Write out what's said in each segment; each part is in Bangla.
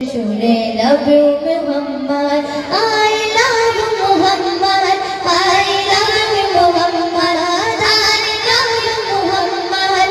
সুরে love you Muhammad, I love you Muhammad, I love you Muhammad, I love you Muhammad,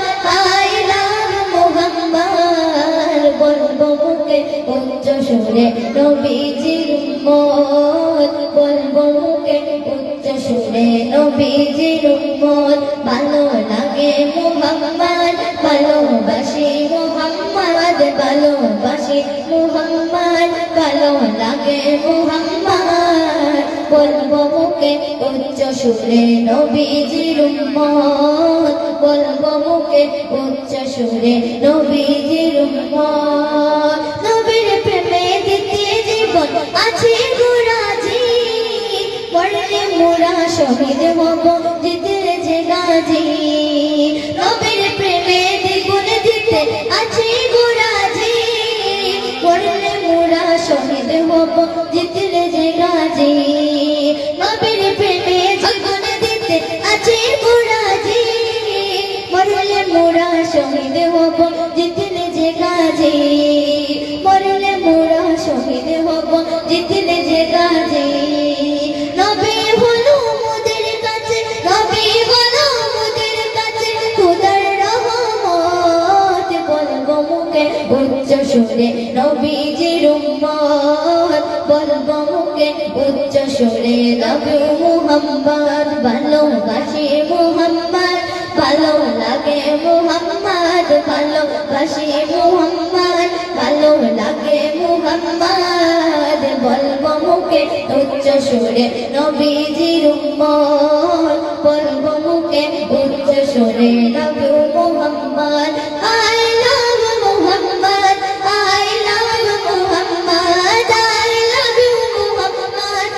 I love you Muhammad। বলবো মুখে উচ্চ সুরে নবীজির উম্মত, বলবো মুখে উচ্চ সুরে নবীজির উম্মত। ভালো লাগে মুহাম্মদ, ভালোবাসি মুহাম্মদ, ভালোবাসি মুহাম্মদ, ভালো লাগে মুহাম্মদ। বলবো মুখে উচ্চ সুরে নবীজির উম্মত, বলবো মুখে উচ্চ সুরে নবীজির উম্মত। নবীর প্রেমে দিতে জীবন আছে গোরাজি, মরলে মোরা শহীদ হব জিতের যে গাজী। নবীর প্রেমে জীবন দিতে আছে গোরাজি, মরলে মোরা শহীদ হব জিতের যে গাজী। নবীর প্রেমে জীবন দিতে আছে গোরাজি, মরলে মোরা শহীদ হব জিতের যে গাজী, মরলে মোরা শহীদ হব জিতের যে গাজী। নবী হলো মোদের কাছে, নবী হলো মোদের কাছে খোদার রহমত। বলবো মুখে উচ্চ সুরে নবীজির উম্মত, বলবো মুখে উচ্চ সুরে love you মুহাম্মদ, ভালোবাসি মুহাম্মদ, ভালো লাগে মুহাম্মদ, ভালোবাসি মুহাম্মদ, ভালো লাগে মুহাম্মদ। বলবো মুখে উচ্চ সুরে নবীজির উম্মত, বলবো মুখে উচ্চ সুরে love you Muhammad, I love Muhammad, I love Muhammad, I love you Muhammad,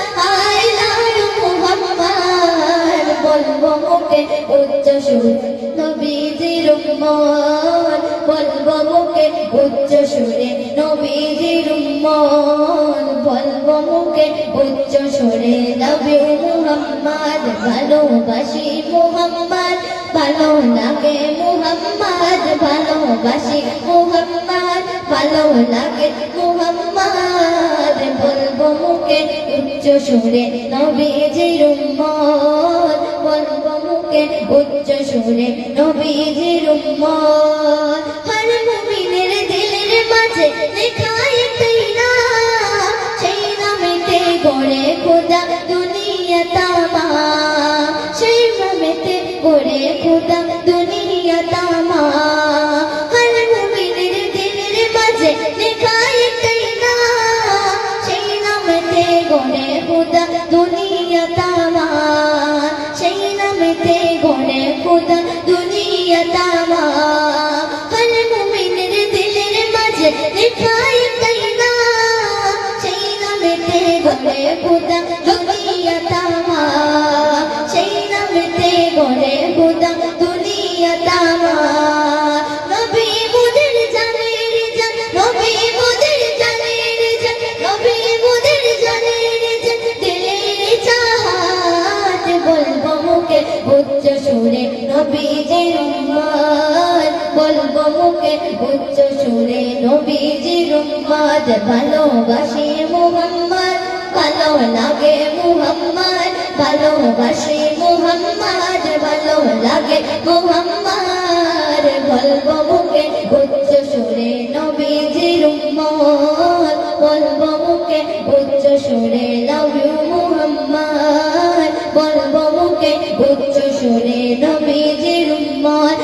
I love Muhammad. বলবো মুখে উচ্চ সুরে নবীজির উম্মত, বলবো মুখে উচ্চ সুরে নবীজির উম্মত, বলবো মুখে উচ্চ সুরে love you মুহাম্মদ, ভালোবাসি মুহাম্মদ, ভালো লাগে মুহাম্মদ, ভালোবাসি মুহাম্মদ, ভালো লাগে মুহাম্মদ। বলবো মুখে উচ্চ সুরে নবীজির উম্মত, বলবো মুখে উচ্চ সুরে নবীজির উম্মত। হর মুমিনের দিলের মাঝে লেখা একটাই নাম, সেই নামেতে গড়ে খোদা দুনিয়া তামাম, সেই নামেতে গড়ে খোদা দুনিয়া তামাম। হর মুমিনের দিলের মাঝে লেখা একটাই নাম, সেই নামেতে গড়ে খোদা দুনিয়া তামাম, সেই নামেতে গড়ে খোদা দুনিয়া তামাম। হর মুমিনের দিলের মাঝে লেখা একটাই নাম, সেই নামেতে গড়ে খোদা দুনিয়া তামাম, সেই নামেতে গড়ে খোদা দুনিয়া তামাম। নবী মোদের জানের জান, নবী মোদের জানের জান, নবী মোদের জানের জান, দিলের চাহাত। বলবো মুখে উচ্চ সুরে নবীজির উম্মত, বলবো মুখে উচ্চ সুরে নবীজির উম্মত। ভালোবাসি মুহাম্মদ, ভালো লাগে মুহাম্মদ, ভালোবাসি মুহাম্মদ, ভালো লাগে মুহাম্মদ। বলবো মুখে উচ্চ সুরে নবীজির উম্মত, বলবো মুখে উচ্চ সুরে love you মুহাম্মদ, বলবো মুখে উচ্চ সুরে নবীজির উম্মত।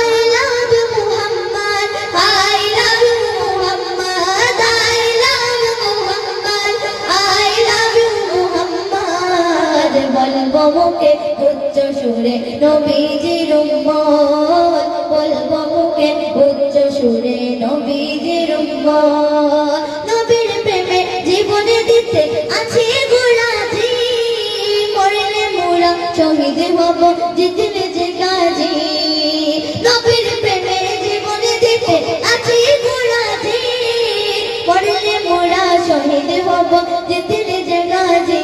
I love you Muhammad, I love you Muhammad, I love you Muhammad, I love you Muhammad. বলবো মুখে উচ্চ সুরে নবীজির উম্মত, বলবো মুখে উচ্চ সুরে নবীজির উম্মত। নবীর প্রেমে জীবনে দিতে আছে গোরাজি, মরলে মোরা শহীদ হব জিতের যে গাজী। নবীর প্রেমে জীবনে দিতে আছে গোরাজি, মরলে মোরা শহীদ হব জিতের যে গাজী।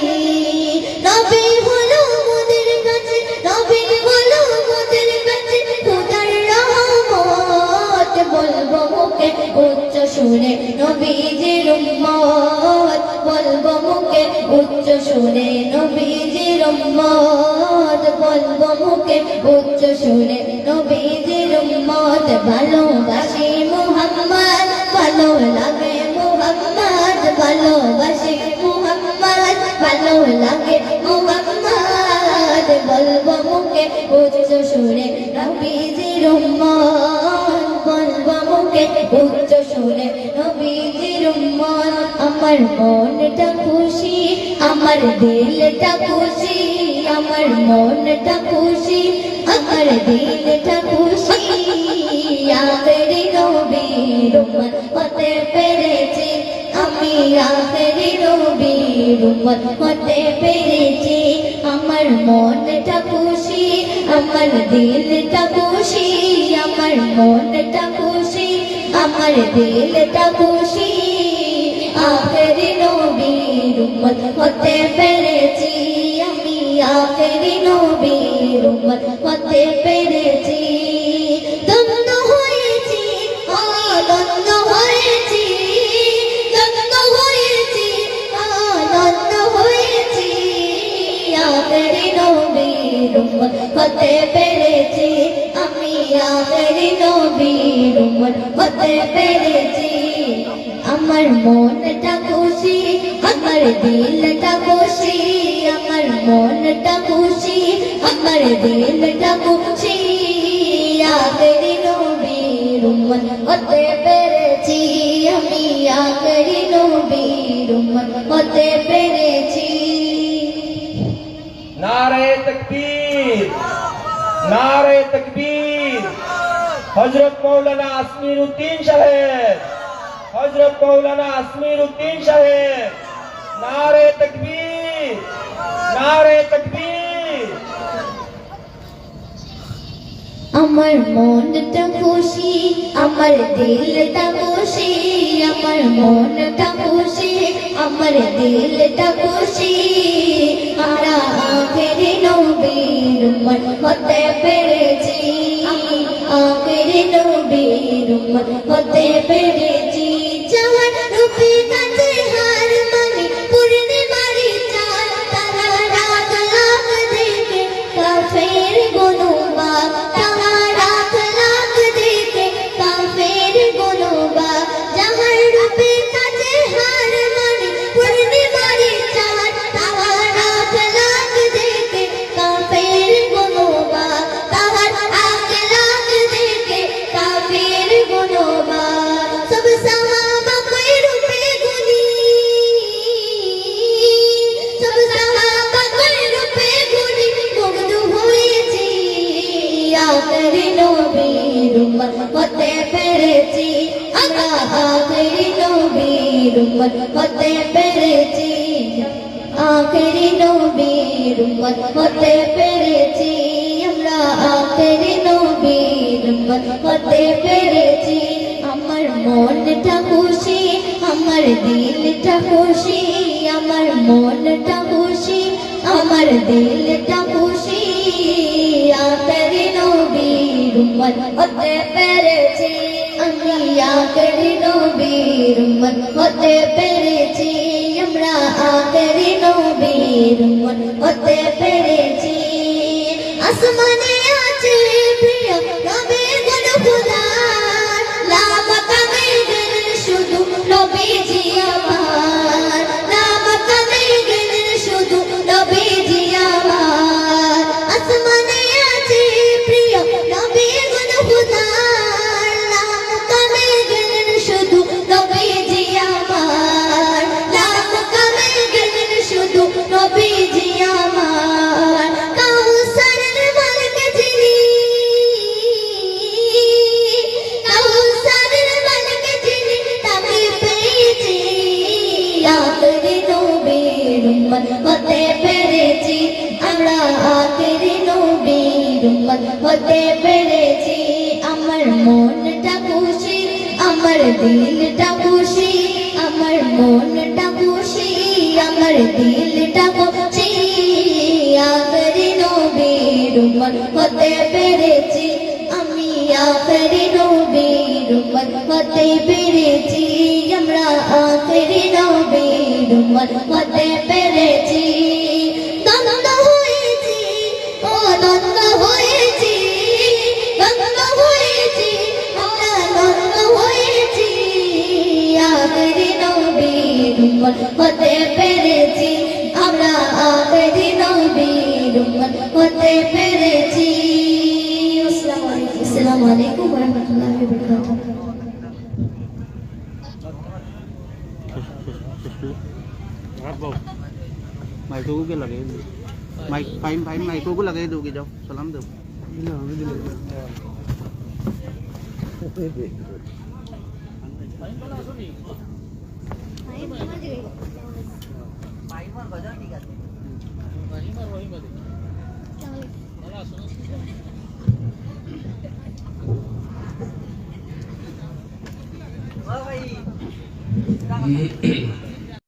নবী হলো মোদের কাছে, নবী হলো মোদের কাছে খোদার রহমত। বলবো মুখে উচ্চ সুরে নবীজির উম্মত বলবো মুখে উচ্চ সুরে নবীজির উম্মত বলবো মুখে উচ্চ সুরে নবীজির উম্মত ভালোবাসি মুহাম্মদ ভালো লাগে মুহাম্মদ ভালোবাসি মুহাম্মদ ভালো লাগে মুহাম্মদ বলবো মুখে উচ্চ সুরে নবীজির উম্মত বলবো মুখে উচ্চ সুরে নবীজির উম্মত আমার মনটা খুশি আমার দিলটা খুশি আমার মনটা খুশি আমার দিলটা খুশি আখেরি নবীর উম্মত হতে পেরেছি আমি আখেরি নবীর উম্মত হতে পেরেছি আমার মনটা খুশি আমার দিলটা খুশি আমার মনটা খুশি আমার দিলটা খুশি আখেরি নবীর উম্মত হতে পেরেছি আমি আখেরি নবীর উম্মত হতে পেরেছি ধন্য হয়েছি আনন্দ হয়েছি ধন্য হয়েছি আনন্দ হয়েছি আখেরি নবীর উম্মত হতে পেরেছি আমি আখেরি নবীর উম্মত হতে পেরেছি আমার মনটা খুশি আমার দিলটা খুশি আমার মনটা খুশি আমার দিলটা খুশি আখেরি নবীর উম্মত হতে পেরেছি আমি আখেরি নবীর উম্মত হতে পেরেছি नारे तकबीर नारे तकबीर हजरत मौलाना आसमीरुद्दीन साहेब हजरत मौलाना आसमीरुद्दीन साहेब नारे तकबीर नारे तकबीर আমার মনটা খুশি আমার দিলটা খুশি আমার মনটা খুশি আমার দিলটা খুশি আমরা আখেরি নবীর উম্মত হতে পেরেছি আমি আখেরি নবীর উম্মত হতে পেরেছি চাঁদ রূপে কাছে হার মানে পূর্ণিমারি চাঁদ তারা রাত লাখ দেখে কাফের গুনুবা আখেরি নবীর উম্মত হতে পেরেছি আমরা আখেরি নবীর উম্মত হতে পেরেছি আখেরি নবীর উম্মত হতে পেরেছি আমরা আখেরি নবীর উম্মত হতে পেরেছি আমার মনটা খুশি আমার দিলটা খুশি আমার মনটা খুশি আমার দিলটা খুশি আখেরি নবীর উম্মত হতে পেরেছি আমি আখেরি নবীর উম্মত হতে পেরেছি আমরা আখেরি নবীর উম্মত হতে পেরেছি আসমানে আছে প্রিয় নবীর গুণ খোদার নাম কামে গেলেন শুধু নবীজি আমার নাম কামে গেলেন শুধু নবীজি আমার আসমানে আছে প্রিয় নবীর গুণ খোদার নাম কামে গেলেন শুধু নবীজি আমার নাম কামে গেলেন শুধু নবীজি আমার কাউসারের মালিক যিনি কাউসারের মালিক যিনি তাকে পেয়েছি আখেরি নবীর উম্মত হতে পেরেছি আমরা আখেরি নবীর উম্মত হতে পেরেছি আমার মনটা খুশি আমার দিলটা খুশি আমার মনটা খুশি আমার দিলটা খুশি আখেরি নবীর উম্মত হতে পেরেছি আমি আখেরি নবীর উম্মত হতে পেরেছি আমরা আখেরি নবীর উম্মত হতে পেরেছি ধন্য হয়েছি ও ধন্য হয়েছি ধন্য হয়েছি আমরা ধন্য হয়েছি আখেরি নবীর উম্মত হতে পেরেছি আমরা আখেরি নবীর উম্মত হতে পেরেছি আসসালামু আলাইকুম ওয়া রাহমাতুল্লাহি ওয়া বারাকাতুহু माइक को के लगे माइक फाइन फाइन माइक को लगे दोगे जाओ सलाम दो भाई